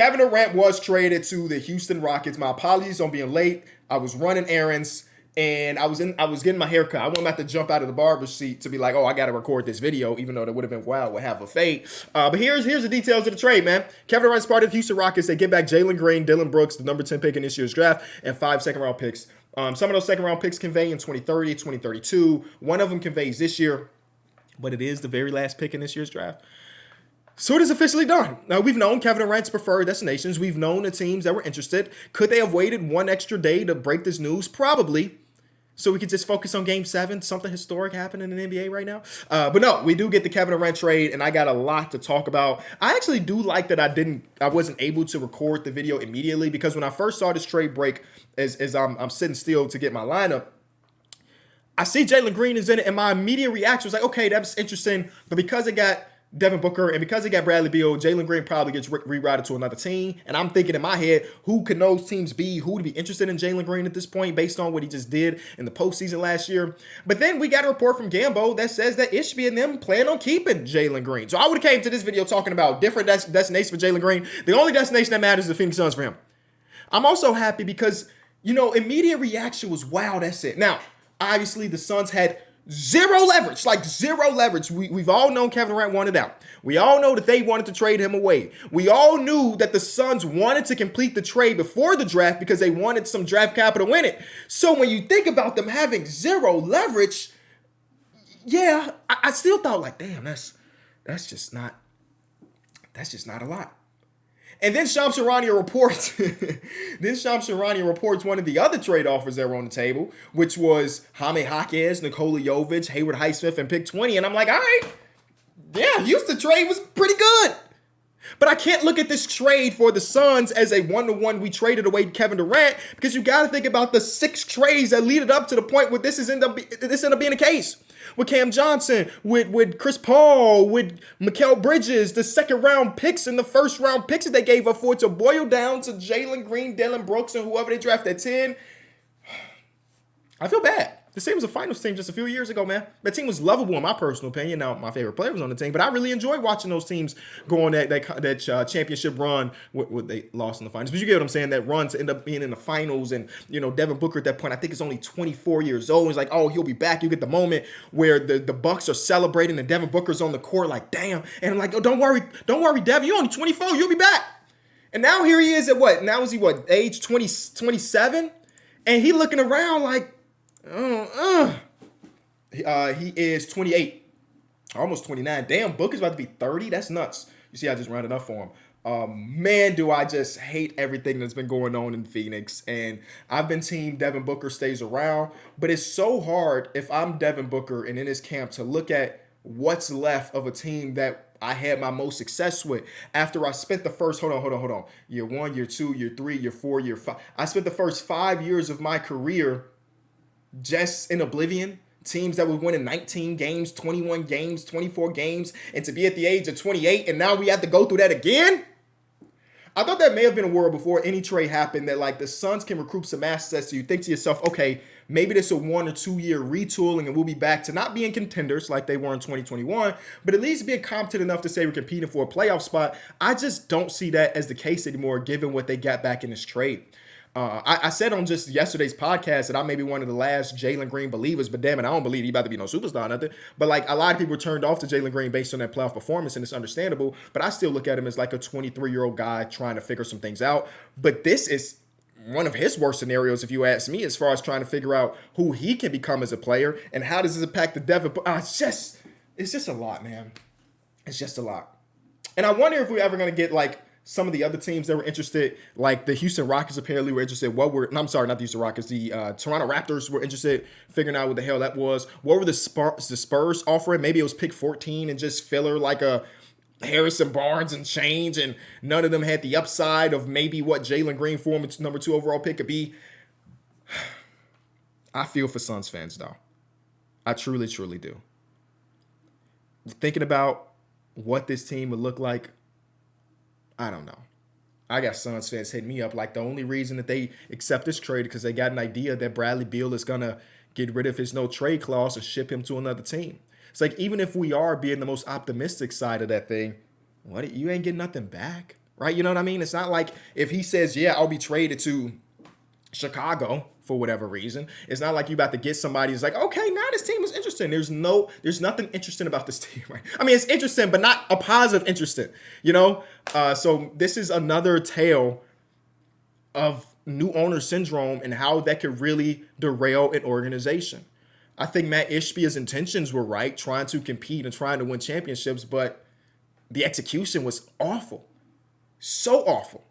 Kevin Durant was traded to the Houston Rockets. My apologies on being late. I was running errands and I was getting my hair cut. I wasn't about to jump out of the barber seat to be like, oh, I got to record this video, even though that would have been wild with half a fade. But here's the details of the trade, man. Kevin Durant's part of the Houston Rockets. They get back Jalen Green, Dylan Brooks, the number 10 pick in this year's draft, and 5 second-round picks. Some of those second-round picks convey in 2030, 2032. One of them conveys this year, but it is the very last pick in this year's draft. So it is officially done. Now, we've known Kevin Durant's preferred destinations. We've known the teams that were interested. Could they have waited one extra day to break this news? Probably. So we could just focus on Game 7. Something historic happening in the NBA right now. But no, we do get the Kevin Durant trade, and I got a lot to talk about. I actually do like that I wasn't able to record the video immediately, because when I first saw this trade break, as I'm sitting still to get my lineup, I see Jalen Green is in it, and my immediate reaction was like, okay, that's interesting. But because it got Devin Booker and because it got Bradley Beal, Jalen Green probably gets rerouted to another team. And I'm thinking in my head, who can those teams be? Who would be interested in Jalen Green at this point based on what he just did in the postseason last year? But then we got a report from Gambo that says that Ishbia and them plan on keeping Jalen Green. So I would have came to this video talking about different destinations for Jalen Green. The only destination that matters is the Phoenix Suns for him. I'm also happy because, immediate reaction was, wow, that's it. Now, obviously the Suns had zero leverage. We've all known Kevin Durant wanted out. We all know that they wanted to trade him away. We all knew that the Suns wanted to complete the trade before the draft because they wanted some draft capital in it. So when you think about them having zero leverage, yeah, I still thought like, damn, that's just not a lot. And then Shams Charania reports one of the other trade offers that were on the table, which was Jaime Jaquez, Nikola Jovic, Hayward Highsmith, and pick 20. And I'm like, all right, yeah, Houston trade was pretty good. But I can't look at this trade for the Suns as a one-to-one we traded away Kevin Durant, because you got to think about the 6 trades that lead it up to the point where this ended up being the case. With Cam Johnson, with Chris Paul, with Mikal Bridges, the second-round picks and the first-round picks that they gave up for it to boil down to Jalen Green, Dylan Brooks, and whoever they drafted at 10. I feel bad. This team was a finals team just a few years ago, man. That team was lovable in my personal opinion. Now, my favorite player was on the team, but I really enjoyed watching those teams go on that championship run. What they lost in the finals, but you get what I'm saying. That run to end up being in the finals, and Devin Booker at that point, I think is only 24 years old. He's like, oh, he'll be back. You get the moment where the Bucks are celebrating and Devin Booker's on the court, like, damn. And I'm like, oh, don't worry, Devin, you're only 24. You'll be back. And now here he is at what? Now is he what? Age 27, and he looking around like. He is 28, almost 29. Damn, Booker's about to be 30. That's nuts. You see, I just rounded up for him. Man, do I just hate everything that's been going on in Phoenix. And I've been team Devin Booker stays around, but it's so hard if I'm Devin Booker and in his camp to look at what's left of a team that I had my most success with after I spent the first, hold on. Year 1, year 2, year 3, year 4, year 5. I spent the first 5 years of my career just in oblivion. Teams that were winning 19 games, 21 games, 24 games, and to be at the age of 28, and now we have to go through that again? I thought that may have been a world before any trade happened that like the Suns can recruit some assets, so you think to yourself, okay, maybe this is a 1 or 2 year retooling and we'll be back to not being contenders like they were in 2021, but at least being competent enough to say we're competing for a playoff spot. I just don't see that as the case anymore given what they got back in this trade. I said on just yesterday's podcast that I may be one of the last Jalen Green believers, but damn it, I don't believe he about to be no superstar or nothing. But like a lot of people turned off to Jalen Green based on that playoff performance, and it's understandable. But I still look at him as like a 23-year-old guy trying to figure some things out. But this is one of his worst scenarios, if you ask me, as far as trying to figure out who he can become as a player and how does this impact the Devin. It's just a lot, man. It's just a lot. And I wonder if we're ever going to get like some of the other teams that were interested, like the Houston Rockets apparently were interested. I'm sorry, not the Houston Rockets. The Toronto Raptors were interested, figuring out what the hell that was. What were the Spurs offering? Maybe it was pick 14 and just filler like a Harrison Barnes and change, and none of them had the upside of maybe what Jalen Green for number 2 overall pick could be. I feel for Suns fans, though. I truly, truly do. Thinking about what this team would look like, I don't know. I got Suns fans hitting me up like the only reason that they accept this trade because they got an idea that Bradley Beal is going to get rid of his no trade clause and ship him to another team. It's like, even if we are being the most optimistic side of that thing, you ain't getting nothing back, right? You know what I mean? It's not like if he says, yeah, I'll be traded to Chicago for whatever reason. It's not like you about to get somebody who's like, okay, now this team is interesting. There's nothing interesting about this team, right? I mean, it's interesting, but not a positive interesting, you know? So this is another tale of new owner syndrome and how that could really derail an organization. I think Matt Ishbia's intentions were right, trying to compete and trying to win championships, but the execution was awful. So awful.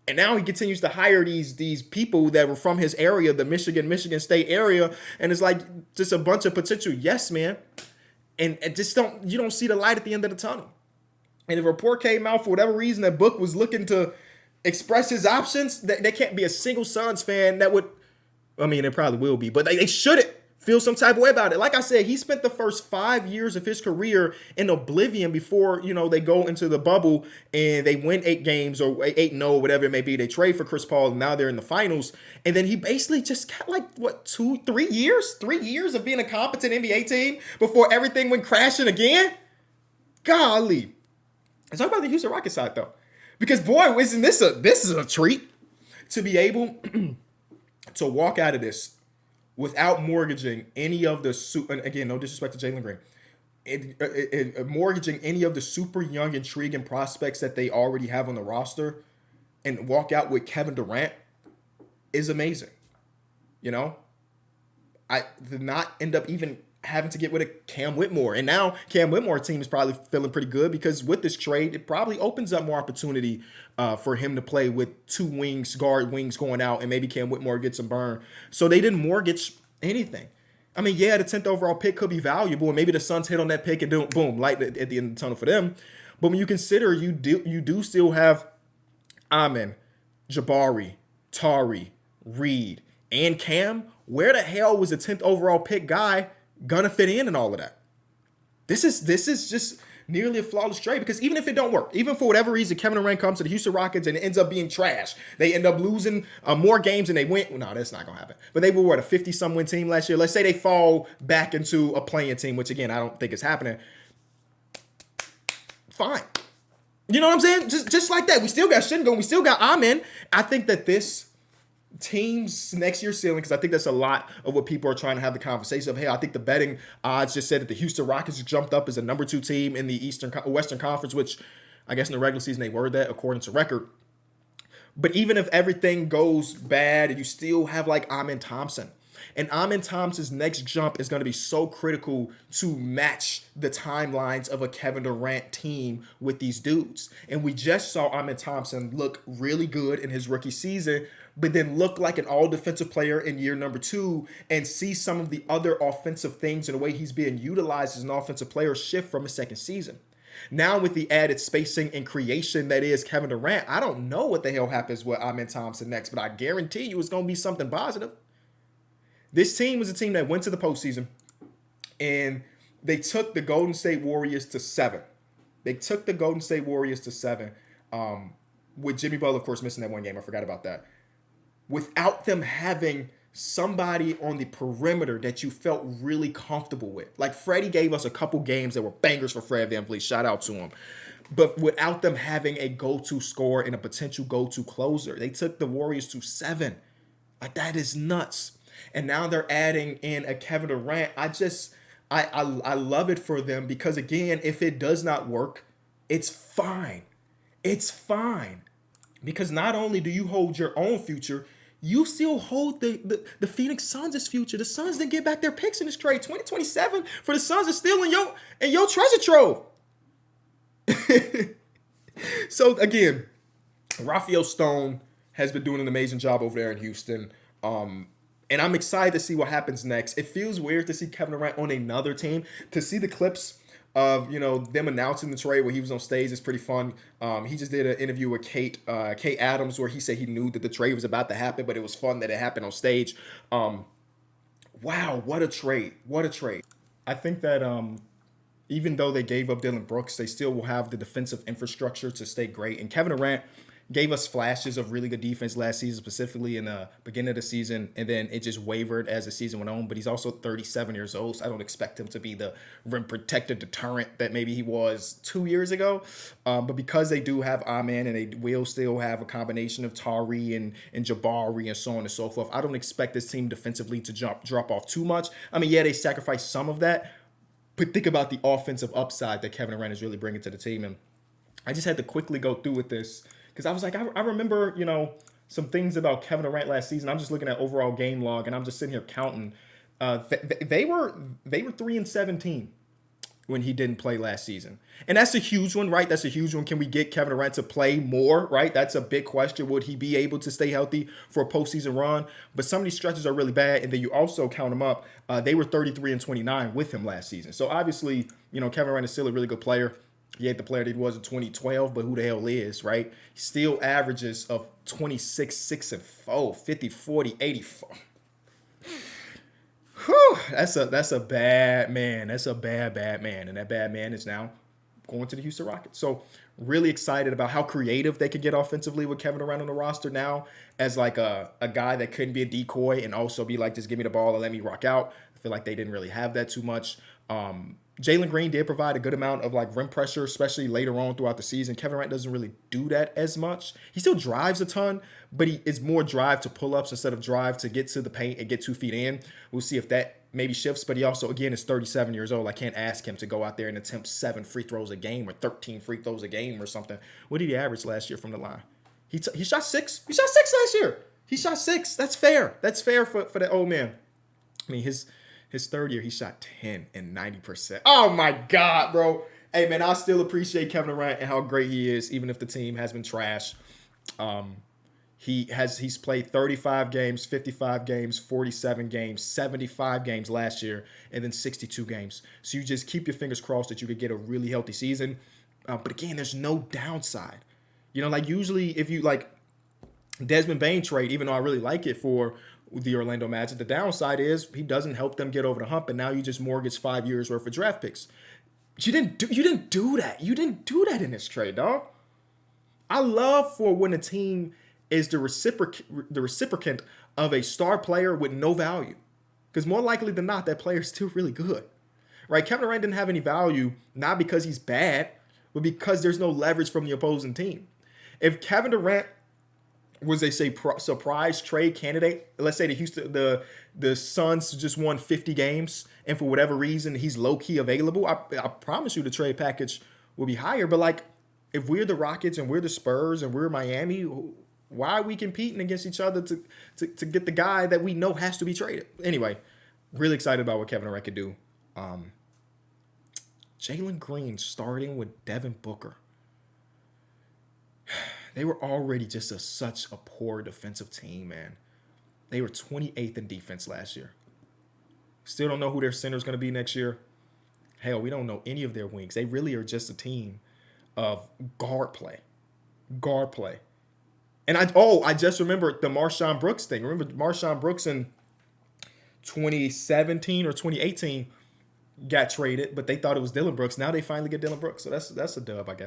And now he continues to hire these people that were from his area, the Michigan State area, and it's like just a bunch of potential yes men, and just you don't see the light at the end of the tunnel. And if a report came out for whatever reason that Book was looking to express his options, there can't be a single Suns fan that would. I mean, it probably will be, but they shouldn't feel some type of way about it. Like I said, he spent the first 5 years of his career in oblivion before, they go into the bubble and they win 8 games or 8-0, whatever it may be. They trade for Chris Paul and now they're in the finals. And then he basically just got 3 years? 3 years of being a competent NBA team before everything went crashing again? Golly. Let's talk about the Houston Rockets side though. Because boy, isn't this is a treat to be able to walk out of this without mortgaging any of the and again, no disrespect to Jalen Green, mortgaging any of the super young, intriguing prospects that they already have on the roster, and walk out with Kevin Durant is amazing. I did not end up even having to get rid of Cam Whitmore, and now Cam Whitmore's team is probably feeling pretty good because with this trade, it probably opens up more opportunity for him to play with 2 guard wings going out, and maybe Cam Whitmore gets some burn. So they didn't mortgage anything. I mean, yeah, the 10th overall pick could be valuable, and maybe the Suns hit on that pick and do boom, light at the end of the tunnel for them. But when you consider you do still have Amen, Jabari, Tari, Reed, and Cam, where the hell was the 10th overall pick guy gonna fit in and all of that? This is just nearly a flawless trade, because even if it don't work, even for whatever reason Kevin Durant comes to the Houston Rockets and it ends up being trash, they end up losing more games than they win. No, that's not gonna happen. But they were a 50-some win team last year. Let's say they fall back into a playing team, which again I don't think is happening. Fine. You know what I'm saying? Just like that. We still got Shingo. We still got Amen. I think that this team's next year ceiling, because I think that's a lot of what people are trying to have the conversation of. Hey, I think the betting odds just said that the Houston Rockets jumped up as a number 2 team in the Western Conference, which I guess in the regular season they were that according to record. But even if everything goes bad, you still have Amen Thompson. And Amen Thompson's next jump is going to be so critical to match the timelines of a Kevin Durant team with these dudes. And we just saw Amen Thompson look really good in his rookie season, but then look like an all-defensive player in year number 2 and see some of the other offensive things and the way he's being utilized as an offensive player shift from his second season. Now with the added spacing and creation that is Kevin Durant, I don't know what the hell happens with Amen Thompson next, but I guarantee you it's going to be something positive. This team was a team that went to the postseason, and they took the Golden State Warriors to 7. With Jimmy Butler, of course, missing that one game. I forgot about that. Without them having somebody on the perimeter that you felt really comfortable with. Like Freddie gave us a couple games that were bangers for Fred VanVleet. Shout out to him. But without them having a go-to scorer and a potential go-to closer, they took the Warriors to 7. Like, that is nuts. And now they're adding in a Kevin Durant. I love it for them because, again, if it does not work, it's fine. It's fine. Because not only do you hold your own future, you still hold the Phoenix Suns' future. The Suns didn't get back their picks in this trade. 2027 for the Suns is still in your treasure trove. So, again, Rafael Stone has been doing an amazing job over there in Houston. And I'm excited to see what happens next. It feels weird to see Kevin Durant on another team. To see the clips of them announcing the trade where he was on stage is pretty fun. He just did an interview with Kate Adams where he said he knew that the trade was about to happen, but it was fun that it happened on stage. Wow, what a trade! What a trade! I think that even though they gave up Dylan Brooks, they still will have the defensive infrastructure to stay great. And Kevin Durant gave us flashes of really good defense last season, specifically in the beginning of the season, and then it just wavered as the season went on. But he's also 37 years old, so I don't expect him to be the rim protector deterrent that maybe he was 2 years ago. But because they do have Amen and they will still have a combination of Tari and Jabari and so on and so forth, I don't expect this team defensively to drop off too much. I mean, yeah, they sacrificed some of that, but think about the offensive upside that Kevin Durant is really bringing to the team. And I just had to quickly go through with this because I was like, I remember, some things about Kevin Durant last season. I'm just looking at overall game log and I'm just sitting here counting. They were 3-17 when he didn't play last season, and that's a huge one, right? That's a huge one. Can we get Kevin Durant to play more? Right? That's a big question. Would he be able to stay healthy for a postseason run? But some of these stretches are really bad, and then you also count them up. They were 33-29 with him last season. So obviously, Kevin Durant is still a really good player. He ain't the player that he was in 2012, but who the hell is, right? He still averages of 26, 6 and 4, 50, 40, 84. Whew, that's a bad man. That's a bad man. And that bad man is now going to the Houston Rockets. So really excited about how creative they could get offensively with Kevin Durant on the roster now as like a guy that couldn't be a decoy and also be like, just give me the ball and let me rock out. I feel like they didn't really have that too much. Jalen Green did provide a good amount of like rim pressure, especially later on throughout the season. Kevin Durant doesn't really do that as much. He still drives a ton, but it's more drive to pull-ups instead of drive to get to the paint and get 2 feet in. We'll see if that maybe shifts, but he also, again, is 37 years old. I can't ask him to go out there and attempt 7 free throws a game or 13 free throws a game or something. What did he average last year from the line? He shot 6. He shot 6 last year. He shot 6. That's fair. That's fair for that old man. I mean, his third year, he shot 10 and 90%. Oh, my God, bro. Hey, man, I still appreciate Kevin Durant and how great he is, even if the team has been trash. He's played 35 games, 55 games, 47 games, 75 games last year, and then 62 games. So you just keep your fingers crossed that you could get a really healthy season. But again, there's no downside. Like usually if you like Desmond Bane trade, even though I really like it for the Orlando Magic, the downside is he doesn't help them get over the hump, and now you just mortgage 5 years worth of draft picks. You didn't do that. You didn't do that in this trade, dog. I love for when a team is the reciprocant of a star player with no value, because more likely than not, that player is still really good, right? Kevin Durant didn't have any value, not because he's bad, but because there's no leverage from the opposing team. If Kevin Durant was a surprise trade candidate, let's say the Suns just won 50 games, and for whatever reason he's low key available, I promise you the trade package will be higher. But like, if we're the Rockets and we're the Spurs and we're Miami, why are we competing against each other to get the guy that we know has to be traded? Anyway, really excited about what Kevin Durant could do. Jalen Green starting with Devin Booker. They were already just such a poor defensive team, man. They were 28th in defense last year. Still don't know who their center is going to be next year. Hell, we don't know any of their wings. They really are just a team of guard play. Guard play. And I just remembered the Marshawn Brooks thing. Remember Marshawn Brooks in 2017 or 2018 got traded, but they thought it was Dylan Brooks. Now they finally get Dylan Brooks. So that's a dub, I guess.